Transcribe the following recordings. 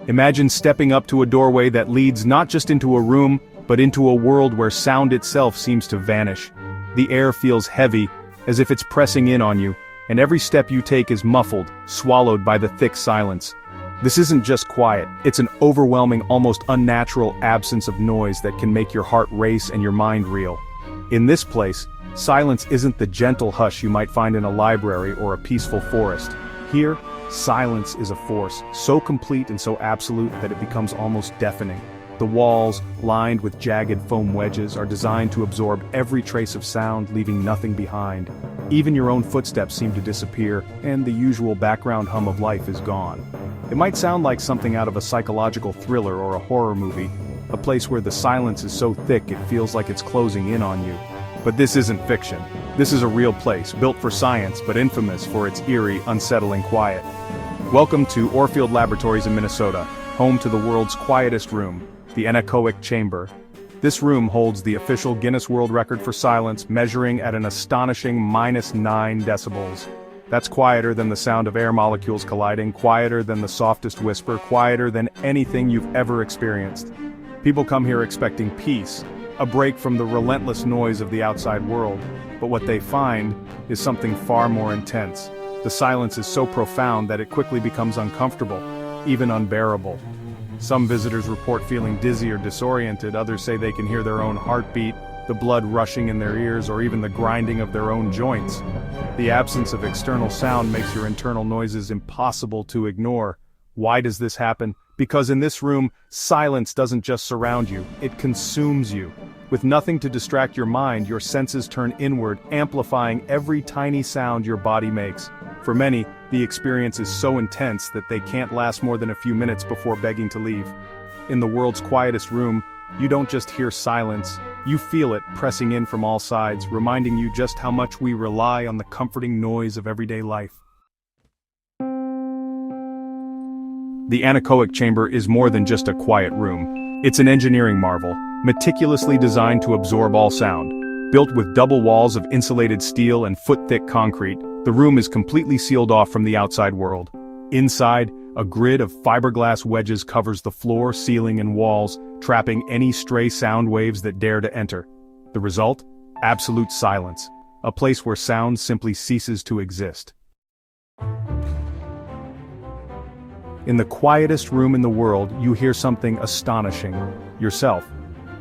Imagine stepping up to a doorway that leads not just into a room, but into a world where sound itself seems to vanish. The air feels heavy, as if it's pressing in on you, and every step you take is muffled, swallowed by the thick silence. This isn't just quiet, it's an overwhelming, almost unnatural absence of noise that can make your heart race and your mind reel. In this place, silence isn't the gentle hush you might find in a library or a peaceful forest. Here, silence is a force, so complete and so absolute that it becomes almost deafening. The walls, lined with jagged foam wedges, are designed to absorb every trace of sound, leaving nothing behind. Even your own footsteps seem to disappear, and the usual background hum of life is gone. It might sound like something out of a psychological thriller or a horror movie, a place where the silence is so thick it feels like it's closing in on you. But this isn't fiction. This is a real place, built for science but infamous for its eerie, unsettling quiet. Welcome to Orfield Laboratories in Minnesota, home to the world's quietest room, the anechoic chamber. This room holds the official Guinness World Record for silence, measuring at an astonishing -9 decibels. That's quieter than the sound of air molecules colliding, quieter than the softest whisper, quieter than anything you've ever experienced. People come here expecting peace, a break from the relentless noise of the outside world, but what they find is something far more intense. The silence is so profound that it quickly becomes uncomfortable, even unbearable. Some visitors report feeling dizzy or disoriented, others say they can hear their own heartbeat, the blood rushing in their ears, or even the grinding of their own joints. The absence of external sound makes your internal noises impossible to ignore. Why does this happen? Because in this room, silence doesn't just surround you, it consumes you. With nothing to distract your mind, your senses turn inward, amplifying every tiny sound your body makes. For many, the experience is so intense that they can't last more than a few minutes before begging to leave. In the world's quietest room, you don't just hear silence, you feel it pressing in from all sides, reminding you just how much we rely on the comforting noise of everyday life. The anechoic chamber is more than just a quiet room. It's an engineering marvel, meticulously designed to absorb all sound. Built with double walls of insulated steel and foot-thick concrete, the room is completely sealed off from the outside world. Inside, a grid of fiberglass wedges covers the floor, ceiling, and walls, trapping any stray sound waves that dare to enter. The result? Absolute silence. A place where sound simply ceases to exist. In the quietest room in the world, you hear something astonishing. Yourself.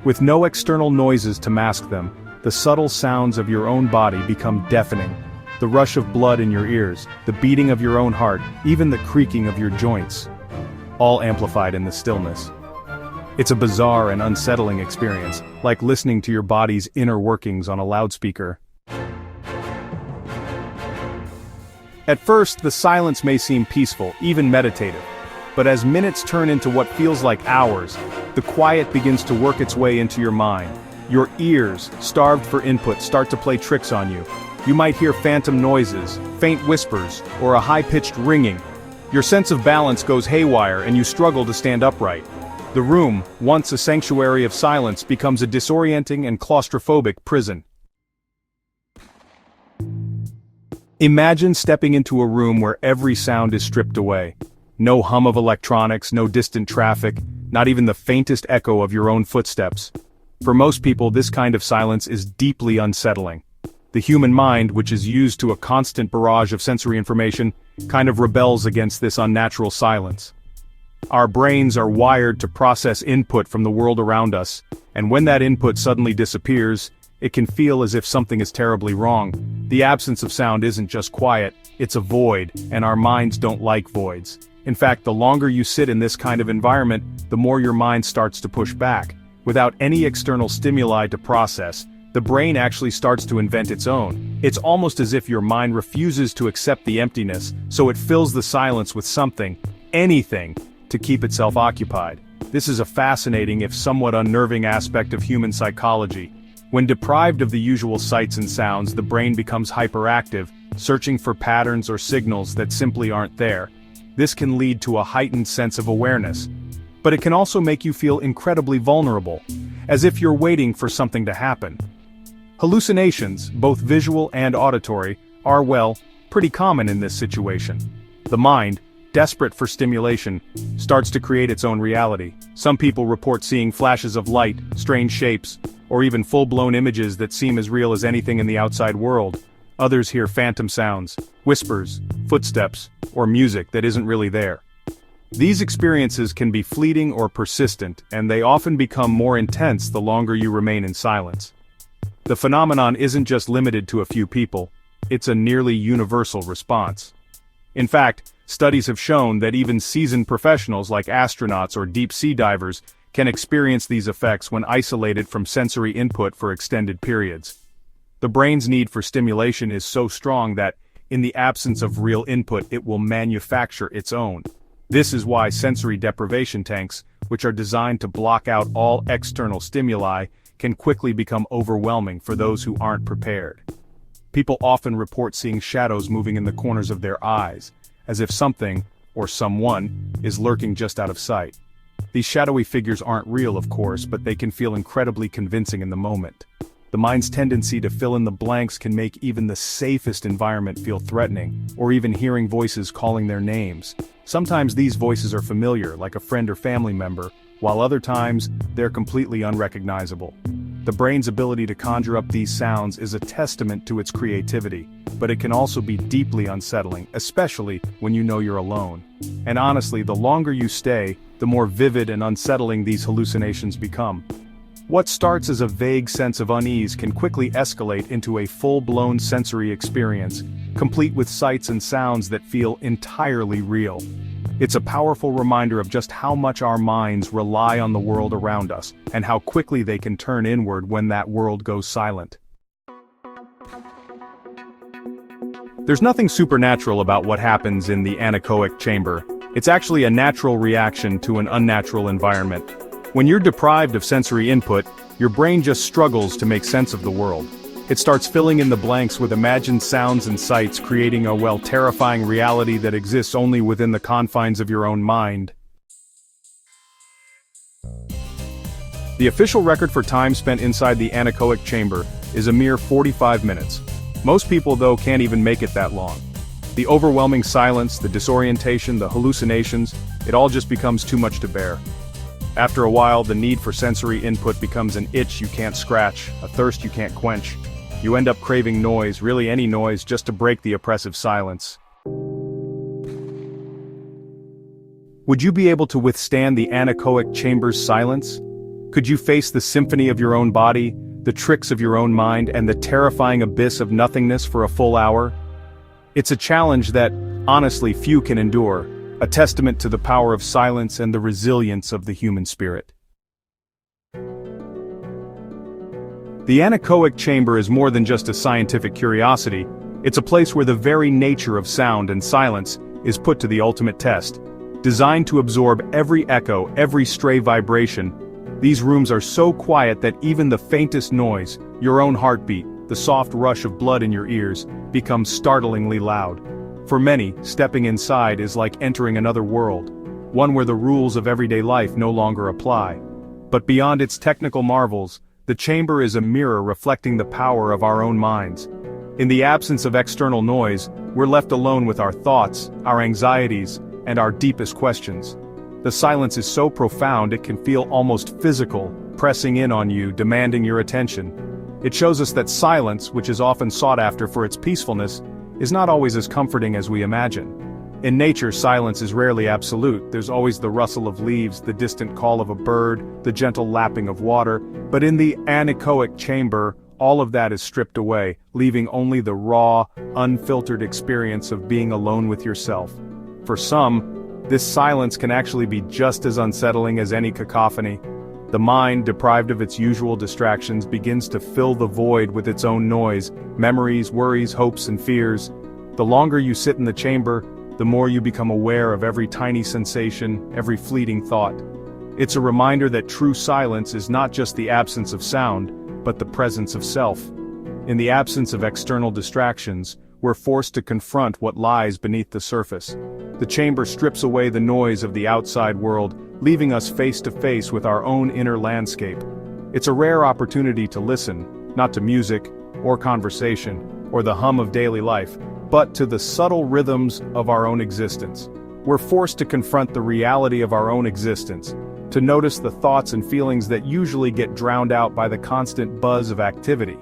With no external noises to mask them, the subtle sounds of your own body become deafening. The rush of blood in your ears, the beating of your own heart, even the creaking of your joints. All amplified in the stillness. It's a bizarre and unsettling experience, like listening to your body's inner workings on a loudspeaker. At first, the silence may seem peaceful, even meditative. But as minutes turn into what feels like hours, the quiet begins to work its way into your mind. Your ears, starved for input, start to play tricks on you. You might hear phantom noises, faint whispers, or a high-pitched ringing. Your sense of balance goes haywire and you struggle to stand upright. The room, once a sanctuary of silence, becomes a disorienting and claustrophobic prison. Imagine stepping into a room where every sound is stripped away. No hum of electronics, no distant traffic, not even the faintest echo of your own footsteps. For most people, this kind of silence is deeply unsettling. The human mind, which is used to a constant barrage of sensory information, kind of rebels against this unnatural silence. Our brains are wired to process input from the world around us, and when that input suddenly disappears, it can feel as if something is terribly wrong. The absence of sound isn't just quiet, it's a void, and our minds don't like voids. In fact, the longer you sit in this kind of environment, the more your mind starts to push back. Without any external stimuli to process, the brain actually starts to invent its own. It's almost as if your mind refuses to accept the emptiness, so it fills the silence with something, anything, to keep itself occupied. This is a fascinating, if somewhat unnerving aspect of human psychology. When deprived of the usual sights and sounds, the brain becomes hyperactive, searching for patterns or signals that simply aren't there. This can lead to a heightened sense of awareness. But it can also make you feel incredibly vulnerable, as if you're waiting for something to happen. Hallucinations, both visual and auditory, are, well, pretty common in this situation. The mind, desperate for stimulation, starts to create its own reality. Some people report seeing flashes of light, strange shapes, or even full-blown images that seem as real as anything in the outside world. Others hear phantom sounds, whispers, footsteps, or music that isn't really there. These experiences can be fleeting or persistent, and they often become more intense the longer you remain in silence. The phenomenon isn't just limited to a few people, it's a nearly universal response. In fact, studies have shown that even seasoned professionals like astronauts or deep-sea divers can experience these effects when isolated from sensory input for extended periods. The brain's need for stimulation is so strong that, in the absence of real input, it will manufacture its own. This is why sensory deprivation tanks, which are designed to block out all external stimuli, can quickly become overwhelming for those who aren't prepared. People often report seeing shadows moving in the corners of their eyes, as if something, or someone, is lurking just out of sight. These shadowy figures aren't real, of course, but they can feel incredibly convincing in the moment. The mind's tendency to fill in the blanks can make even the safest environment feel threatening, or even hearing voices calling their names. Sometimes these voices are familiar, like a friend or family member, while other times, they're completely unrecognizable. The brain's ability to conjure up these sounds is a testament to its creativity, but it can also be deeply unsettling, especially when you know you're alone. And honestly, the longer you stay, the more vivid and unsettling these hallucinations become. What starts as a vague sense of unease can quickly escalate into a full-blown sensory experience, complete with sights and sounds that feel entirely real. It's a powerful reminder of just how much our minds rely on the world around us, and how quickly they can turn inward when that world goes silent. There's nothing supernatural about what happens in the anechoic chamber. It's actually a natural reaction to an unnatural environment. When you're deprived of sensory input, your brain just struggles to make sense of the world. It starts filling in the blanks with imagined sounds and sights, creating a, terrifying reality that exists only within the confines of your own mind. The official record for time spent inside the anechoic chamber is a mere 45 minutes. Most people, though, can't even make it that long. The overwhelming silence, the disorientation, the hallucinations, it all just becomes too much to bear. After a while, the need for sensory input becomes an itch you can't scratch, a thirst you can't quench. You end up craving noise, really any noise, just to break the oppressive silence. Would you be able to withstand the anechoic chamber's silence? Could you face the symphony of your own body, the tricks of your own mind, and the terrifying abyss of nothingness for a full hour? It's a challenge that, honestly, few can endure. A testament to the power of silence and the resilience of the human spirit. The anechoic chamber is more than just a scientific curiosity, it's a place where the very nature of sound and silence is put to the ultimate test. Designed to absorb every echo, every stray vibration, these rooms are so quiet that even the faintest noise, your own heartbeat, the soft rush of blood in your ears, becomes startlingly loud. For many, stepping inside is like entering another world, one where the rules of everyday life no longer apply. But beyond its technical marvels, the chamber is a mirror reflecting the power of our own minds. In the absence of external noise, we're left alone with our thoughts, our anxieties, and our deepest questions. The silence is so profound it can feel almost physical, pressing in on you, demanding your attention. It shows us that silence, which is often sought after for its peacefulness, is not always as comforting as we imagine. In nature, silence is rarely absolute. There's always the rustle of leaves, the distant call of a bird, the gentle lapping of water. But in the anechoic chamber, all of that is stripped away, leaving only the raw, unfiltered experience of being alone with yourself. For some, this silence can actually be just as unsettling as any cacophony. The mind, deprived of its usual distractions, begins to fill the void with its own noise, memories, worries, hopes, and fears. The longer you sit in the chamber, the more you become aware of every tiny sensation, every fleeting thought. It's a reminder that true silence is not just the absence of sound, but the presence of self. In the absence of external distractions, we're forced to confront what lies beneath the surface. The chamber strips away the noise of the outside world, leaving us face to face with our own inner landscape. It's a rare opportunity to listen, not to music, or conversation, or the hum of daily life, but to the subtle rhythms of our own existence. we're forced to confront the reality of our own existence, to notice the thoughts and feelings that usually get drowned out by the constant buzz of activity.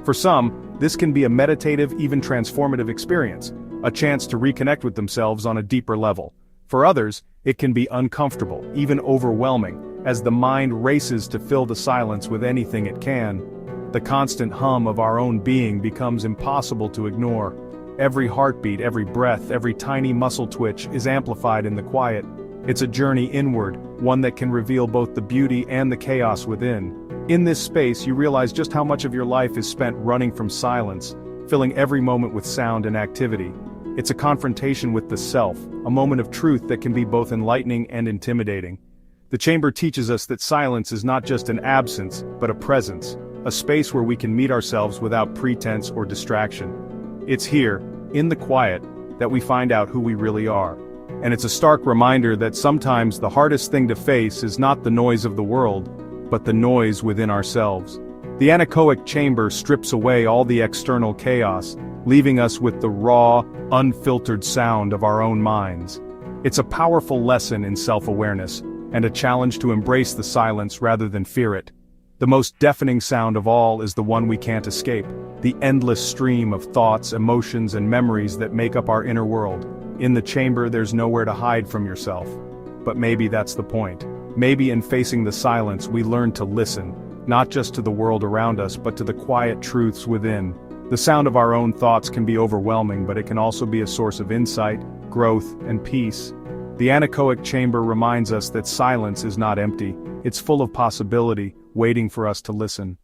For some, this can be a meditative, even transformative experience, a chance to reconnect with themselves on a deeper level. For others, it can be uncomfortable, even overwhelming, as the mind races to fill the silence with anything it can. The constant hum of our own being becomes impossible to ignore. Every heartbeat, every breath, every tiny muscle twitch is amplified in the quiet. It's a journey inward, one that can reveal both the beauty and the chaos within. In this space, you realize just how much of your life is spent running from silence, filling every moment with sound and activity. It's a confrontation with the self, a moment of truth that can be both enlightening and intimidating. The chamber teaches us that silence is not just an absence, but a presence, a space where we can meet ourselves without pretense or distraction. It's here, in the quiet, that we find out who we really are. And it's a stark reminder that sometimes the hardest thing to face is not the noise of the world, but the noise within ourselves. The anechoic chamber strips away all the external chaos, leaving us with the raw, unfiltered sound of our own minds. It's a powerful lesson in self-awareness, and a challenge to embrace the silence rather than fear it. The most deafening sound of all is the one we can't escape, the endless stream of thoughts, emotions, and memories that make up our inner world. In the chamber, there's nowhere to hide from yourself. But maybe that's the point. Maybe in facing the silence, we learn to listen, not just to the world around us, but to the quiet truths within. The sound of our own thoughts can be overwhelming, but it can also be a source of insight, growth, and peace. The anechoic chamber reminds us that silence is not empty, it's full of possibility, waiting for us to listen.